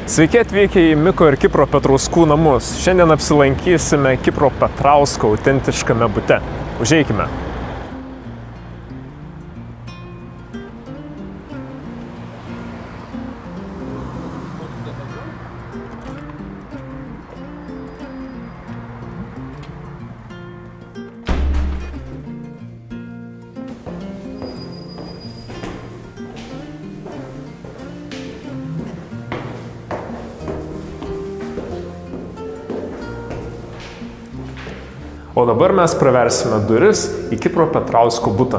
Sveiki atvykę į Miko ir Kipro Petrauskų namus. Šiandien apsilankysime Kipro Petrausko autentiškame bute. Užeikime. O dabar mes praversime duris į Kipro Petrausko butą.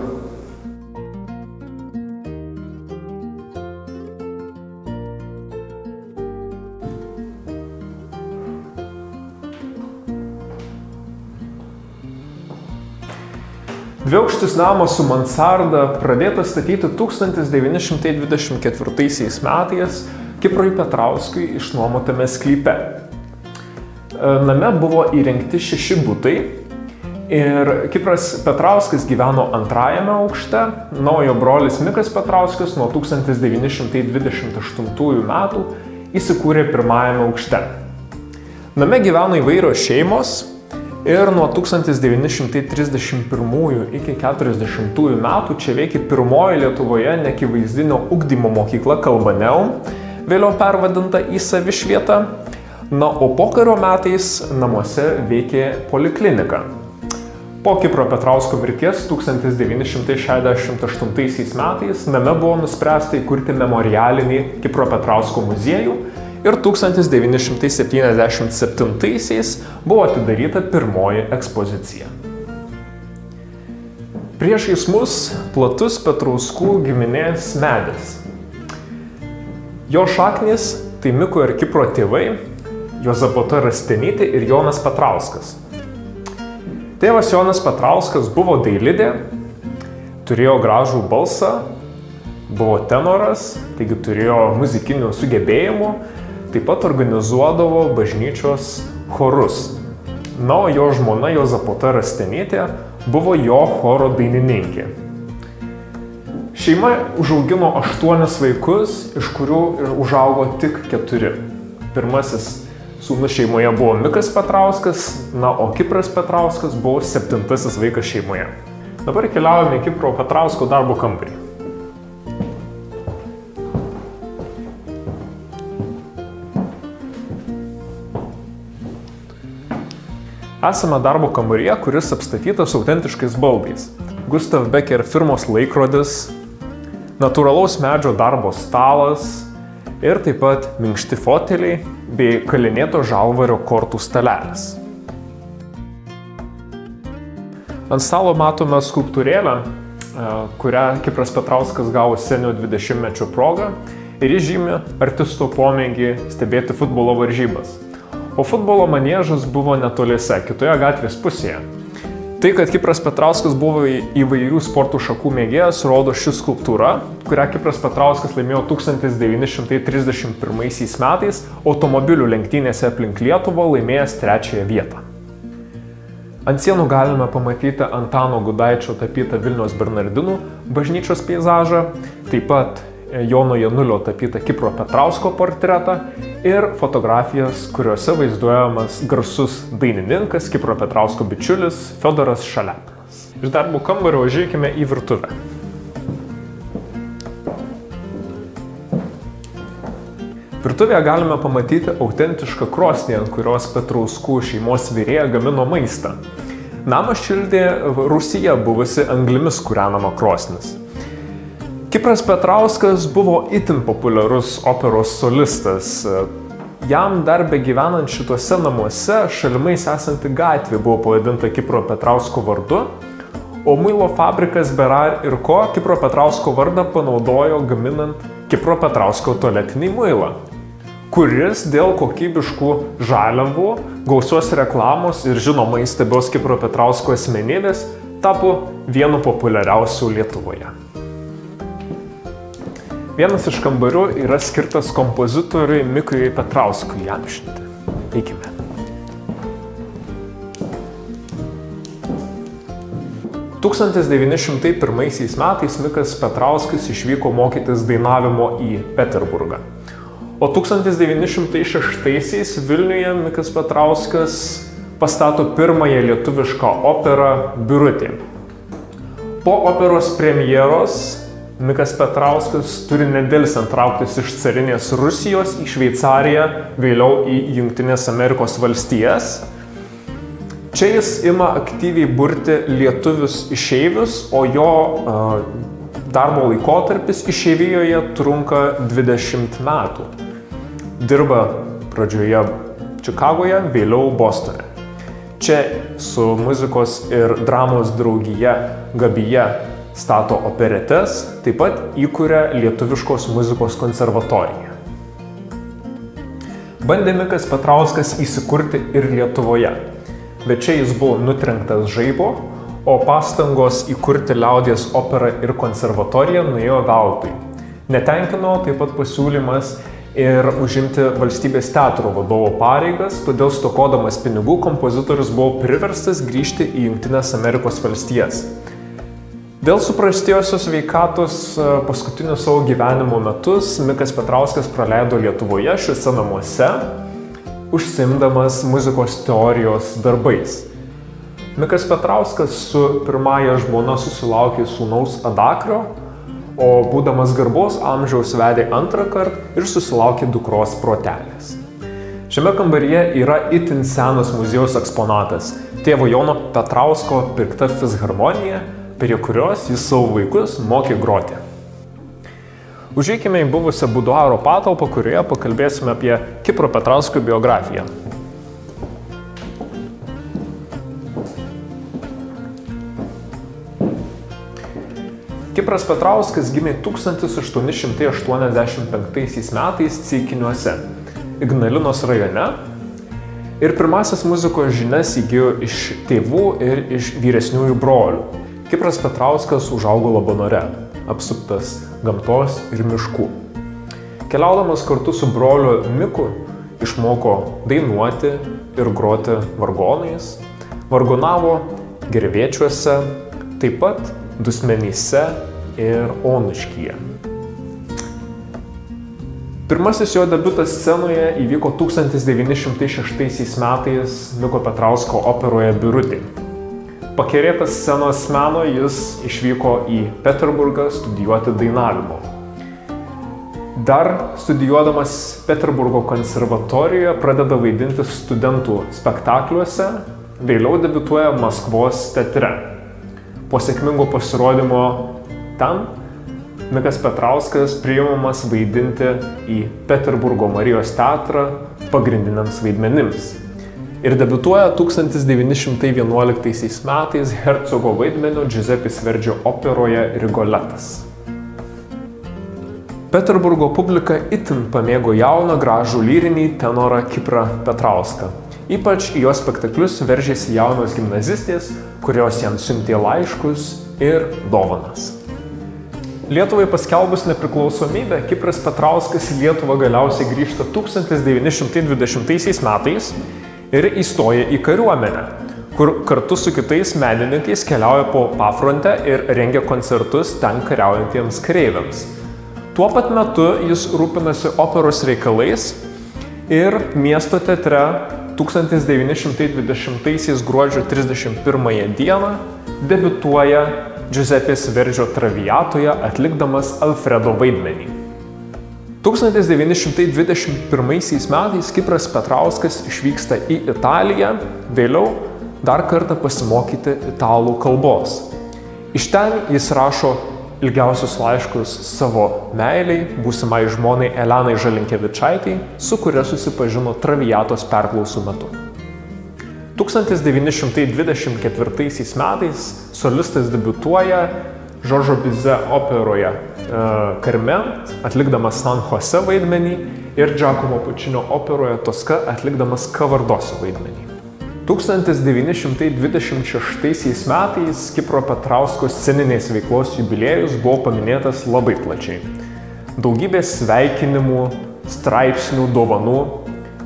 Dviaukštis namas su mansarda pradėtas statyti 1924 metais Kiprui Petrauskui išnuomotame sklype. Name buvo įrengti 6 butai. Ir Kipras Petrauskas gyveno antrajame aukšte, na o jo brolis Mikas Petrauskas nuo 1928 metų įsikūrė pirmajame aukšte. Name gyveno įvairios šeimos ir nuo 1931 iki 1940 metų čia veikė pirmoji Lietuvoje neakivaizdinio ugdymo mokykla Kalbaneum, vėliau pervadinta į Savišvietą, na o pokario metais namuose veikė poliklinika. Po Kipro Petrausko mirties 1968 metais name buvo nuspręsta įkurti memorialinį Kipro Petrausko muziejų ir 1977 buvo atidaryta pirmoji ekspozicija. Priešais mus platus Petrauskų giminės medis. Jo šaknys tai Miko ir Kipro tėvai Jozapata Rastenytė ir Jonas Petrauskas. Tėvas Jonas Petrauskas buvo dailidė, turėjo gražų balsą, buvo tenoras, taigi turėjo muzikinių sugebėjimų, taip pat organizuodavo bažnyčios chorus. Na, o jo žmona Jozapata Rastenytė buvo jo choro dainininkė. Šeima užaugino 8 vaikus, iš kurių užaugo tik 4. Pirmasis sūnus šeimoje buvo Mikas Petrauskas, na, o Kipras Petrauskas buvo 7. vaikas šeimoje. Dabar keliaujame į Kipro Petrausko darbo kambarį. Esame darbo kambaryje, kuris apstatytas autentiškais baldais. Gustav Becker firmos laikrodis, natūralaus medžio darbo stalas ir taip pat minkšti foteliai bei kalinėto žalvario kortų stalelis. Ant stalo matome skulptūrėlę, kurią Kipras Petrauskas gavo senio 20-mečio progą ir ji žymi artisto pomėgį stebėti futbolo varžybas. O futbolo maniežas buvo netoliese, kitoje gatvės pusėje. Tai, kad Kipras Petrauskas buvo įvairių sportų šakų mėgėjas, rodo ši skulptūra, kurią Kipras Petrauskas laimėjo 1931 metais automobilių lenktynėse aplink Lietuvą, laimėjęs 3. vietą. Ant sienų galime pamatyti Antano Gudaičio tapytą Vilniaus Bernardinų bažnyčios peizažą, taip pat Jono Janulio tapytą Kipro Petrausko portretą ir fotografijas, kuriuose vaizduojamas garsus dainininkas, Kipro Petrausko bičiulis Fiodoras Šaliapinas. Iš darbo kambario užeikime į virtuvę. Virtuvėje galime pamatyti autentišką krosnį, ant kurios Petrauskų šeimos virėja gamino maistą. Namą šildė Rusija buvusi anglimis kūrenama krosnis. Kipras Petrauskas buvo itin populiarus operos solistas. Jam dar begyvenant šituose namuose šalimais esanti gatvė buvo pavadinta Kipro Petrausko vardu, o muilo fabrikas Berar ir Co. Kipro Petrausko vardą panaudojo gaminant Kipro Petrausko tualetinį muilą, kuris dėl kokybiškų žaliavų, gausios reklamos ir žinoma įstabios Kipro Petrausko asmenybės tapo vienu populiariausių Lietuvoje. Vienas iš kambarių yra skirtas kompozitoriui Mikui Petrauskui įamžinti. Eikime. – 1901 metais Mikas Petrauskas išvyko mokytis dainavimo į Peterburgą. O 1906-aisiais Vilniuje Mikas Petrauskas pastato pirmąją lietuvišką operą Birutė. Po operos premjeros Mikas Petrauskas turi nedelsiant trauktis iš carinės Rusijos į Šveicariją, vėliau į Jungtines Amerikos valstijas. Čia jis ima aktyviai burti lietuvius išeivius, o jo darbo laikotarpis išeivijoje trunka 20 metų. Dirba pradžioje Čikagoje, vėliau Bostone. Čia su muzikos ir dramos draugija Gabija stato operetes, taip pat įkuria lietuviškos muzikos konservatoriją. Bandė Mikas Petrauskas įsikurti ir Lietuvoje, bet čia jis buvo nutrenktas žaibo, o pastangos įkurti liaudies operą ir konservatoriją nuėjo veltui. Netenkino taip pat pasiūlymas ir užimti valstybės teatro vadovo pareigas, todėl stokodamas pinigų kompozitorius buvo priverstas grįžti į Jungtines Amerikos valstijas. Dėl suprastėjusios sveikatos paskutinius savo gyvenimo metus Mikas Petrauskas praleido Lietuvoje šiuose namuose, užsiimdamas muzikos teorijos darbais. Mikas Petrauskas su pirmąja žmona susilaukė sūnaus Adakrio, o būdamas garbaus amžiaus vedė antrą kartą ir susilaukė dukros Protelės. Šiame kambaryje yra itin senas muziejaus eksponatas – tėvo Jono Petrausko pirkta fisharmonija, prie kurios jis savo vaikus mokė groti. Užeikime į buvusią buduaro patalpą, kurioje pakalbėsime apie Kipro Petrausko biografiją. Kipras Petrauskas gimė 1885 metais Ceikiniuose, Ignalinos rajone, ir pirmasis muzikos žinias įgijo iš tėvų ir iš vyresniųjų brolių. Kipras Petrauskas užaugo Labanore, apsuptas gamtos ir miškų. Keliaudamas kartu su broliu Miku išmoko dainuoti ir groti vargonais, vargonavo Gervėčiuose, taip pat Dusmenyse ir Onuškyje. Pirmasis jo debiutas scenoje įvyko 1906 metais Miko Petrausko operoje Birutė. Pakerėtas scenos meno jis išvyko į Peterburgą studijuoti dainavimo. Dar studijuodamas Peterburgo konservatorijoje pradeda vaidinti studentų spektakliuose, vėliau debiutuoja Maskvos teatre. Po sėkmingo pasirodymo ten Mikas Petrauskas priimamas vaidinti į Peterburgo Marijos teatrą pagrindiniams vaidmenims. Ir debiutuoja 1911 metais Hercogo vaidmeniu Giuseppės Verdžio operoje Rigoletas. Peterburgo publika itin pamėgo jauną gražų lyrinį tenorą Kiprą Petrauską. Ypač į jo spektaklius veržėsi jaunos gimnazistės, kurios jam siuntė laiškus ir dovanas. Lietuvai paskelbus nepriklausomybę, Kipras Petrauskas į Lietuvą galiausiai grįžta 1920 metais ir įstoja į kariuomenę, kur kartu su kitais menininkais keliauja po pafrontę ir rengia koncertus ten kariaujantiems kareiviams. Tuo pat metu jis rūpinasi operos reikalais ir miesto teatre 1920 gruodžio 31 dieną debiutuoja Giuseppės Verdžio Traviatoje atlikdamas Alfredo vaidmenį. 1921 metais Kipras Petrauskas išvyksta į Italiją, vėliau dar kartą pasimokyti italų kalbos. Iš ten jis rašo ilgiausius laiškus savo meiliai, būsimai žmonai Elenai Žalinkevičaitei, su kuria susipažino Traviatos perklausų metu. 1924 metais solistas debiutuoja Žoržo Bize operoje Carmen, atlikdamas San Jose vaidmenį, ir Giacomo Pučinio operoje Toska, atlikdamas Kavardosio vaidmenį. 1926 metais Kipro Petrausko sceninės veiklos jubiliejus buvo paminėtas labai plačiai. Daugybė sveikinimų, straipsnių, dovanų.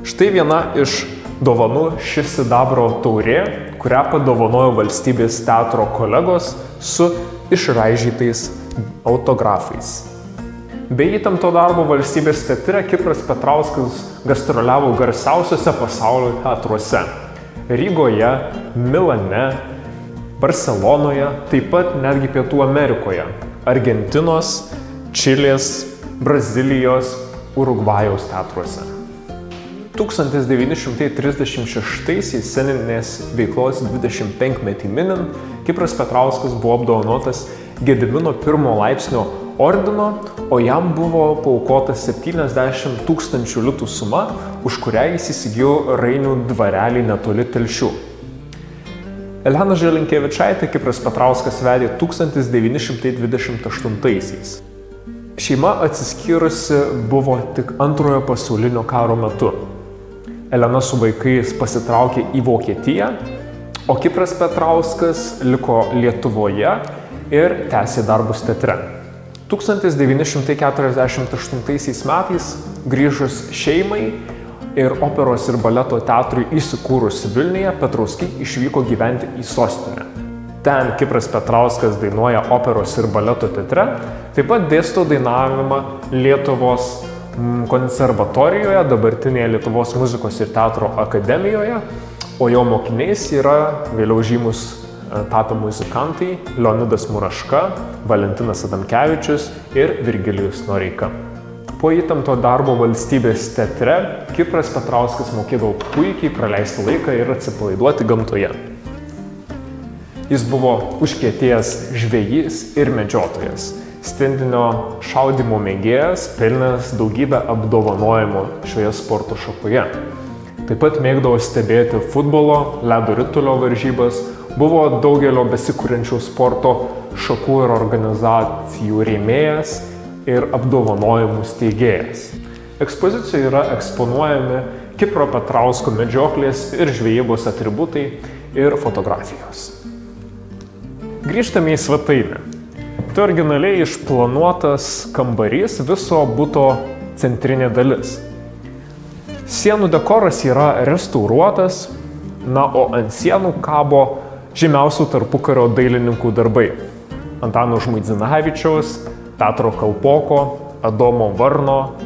Štai viena iš dovanų ši sidabro taurė, kurią padovanojo valstybės teatro kolegos su išraižytais autografais. Be įtempto darbo valstybės teatre Kipras Petrauskas gastroliavo garsiausiuose pasaulio teatruose – Rygoje, Milane, Barselonoje, taip pat netgi Pietų Amerikoje – Argentinos, Čilės, Brazilijos, Urugvajaus teatruose. 1936 sceninės veiklos 25-metį minint, Kipras Petrauskas buvo apdovanotas Gedimino pirmo laipsnio ordino, o jam buvo paaukota 70 000 litų suma, už kurią jis įsigijo Rainių dvarelį netoli Telšių. Eleną Želinkevičaitę Kipras Petrauskas vedė 1928-aisiais. Šeima atsiskyrusi buvo tik Antrojo pasaulinio karo metu. Elena su vaikais pasitraukė į Vokietiją, o Kipras Petrauskas liko Lietuvoje ir tęsė darbus teatre. 1948 metais grįžus šeimai ir operos ir baleto teatrui įsikūrus Vilniuje, Petrauskai išvyko gyventi į sostinę. Ten Kipras Petrauskas dainuoja operos ir baleto teatre, taip pat dėsto dainavimą Lietuvos konservatorijoje, dabartinėje Lietuvos muzikos ir teatro akademijoje, o jo mokiniais yra vėliau žymus tapę muzikantai Leonidas Muraška, Valentinas Adamkevičius ir Virgilijus Noreika. Po įtempto darbo valstybės teatre Kipras Petrauskas mokėdavo puikiai praleisti laiką ir atsipalaiduoti gamtoje. Jis buvo užkietėjęs žvejys ir medžiotojas, stendinio šaudymo mėgėjas, pelnęs daugybę apdovanojimų šioje sporto šakoje. Taip pat mėgdavo stebėti futbolo, ledo ritulio varžybas, buvo daugelio besikuriančių sporto šakų ir organizacijų rėmėjas ir apdovanojimų steigėjas. Ekspozicijoje yra eksponuojami Kipro Petrausko medžioklės ir žvejybos atributai ir fotografijos. Grįžtame į svetainę. Tai originaliai išplanuotas kambarys, viso buto centrinė dalis. Sienų dekoras yra restauruotas, o ant sienų kabo žymiausių tarpukario dailininkų darbai. Antano Žmuidzinavičiaus, Petro Kalpoko, Adomo Varno,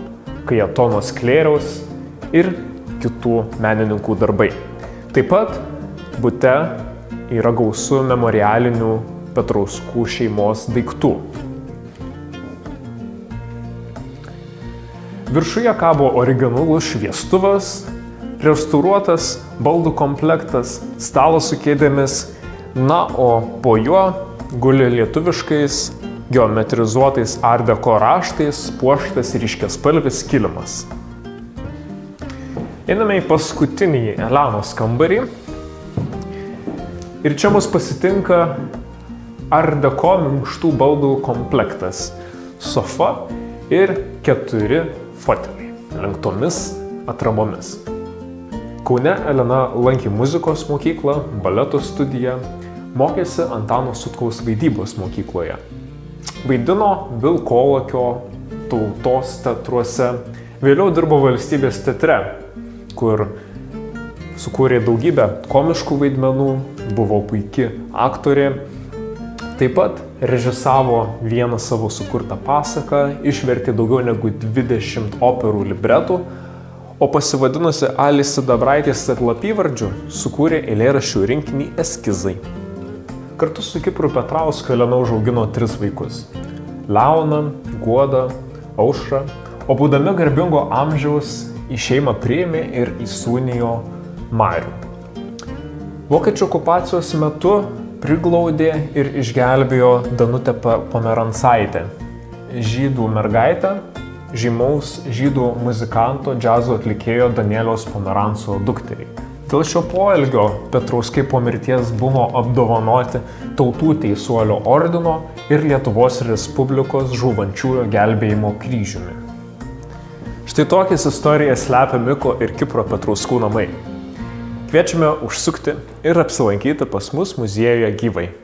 Kajetono Sklėriaus ir kitų menininkų darbai. Taip pat bute yra gausu memorialinių Petrauskų šeimos daiktų. Viršuje kabo originalus šviestuvas, restauruotas baldų komplektas, stalas su kėdėmis, o po juo guli lietuviškais geometrizuotais art deco raštais puoštas ryškiaspalvis kilimas. Einame į paskutinį Elenos kambarį ir čia mus pasitinka art deco minkštų baldų komplektas, sofa ir 4 foteliai lenktomis atramomis. Kaune Elena lankė muzikos mokyklą, baleto studiją, mokėsi Antano Sutkaus vaidybos mokykloje. Vaidino Vilkolakio, Tautos teatruose, vėliau dirbo valstybės teatre, kur sukūrė daugybę komiškų vaidmenų, buvo puiki aktorė. Taip pat režisavo vieną savo sukurtą pasaką, išvertė daugiau negu 20 operų libretų, o pasivadinusi Alis Sidabraitės slapyvardžiu sukūrė eilėraščių rinkinį Eskizai. Kartu su Kipru Petrausku Elena užaugino 3 vaikus – Leoną, Guodą, Aušrą, o būdami garbingo amžiaus į šeimą priėmė ir įsūnijo Marių. Vokiečių okupacijos metu priglaudė ir išgelbėjo Danutę Pomerancaitę, žydų mergaitę, žymaus žydų muzikanto, džiazo atlikėjo Danieliaus Pomeranco dukterį. Dėl šio poelgio Petrauskai po mirties buvo apdovanoti Tautų teisuolio ordino ir Lietuvos Respublikos žūvančiųjų gelbėjimo kryžiumi. Štai tokias istorijas slepia Miko ir Kipro Petrauskų namai. Kviečiame užsukti ir apsilankyti pas mus muziejuje gyvai.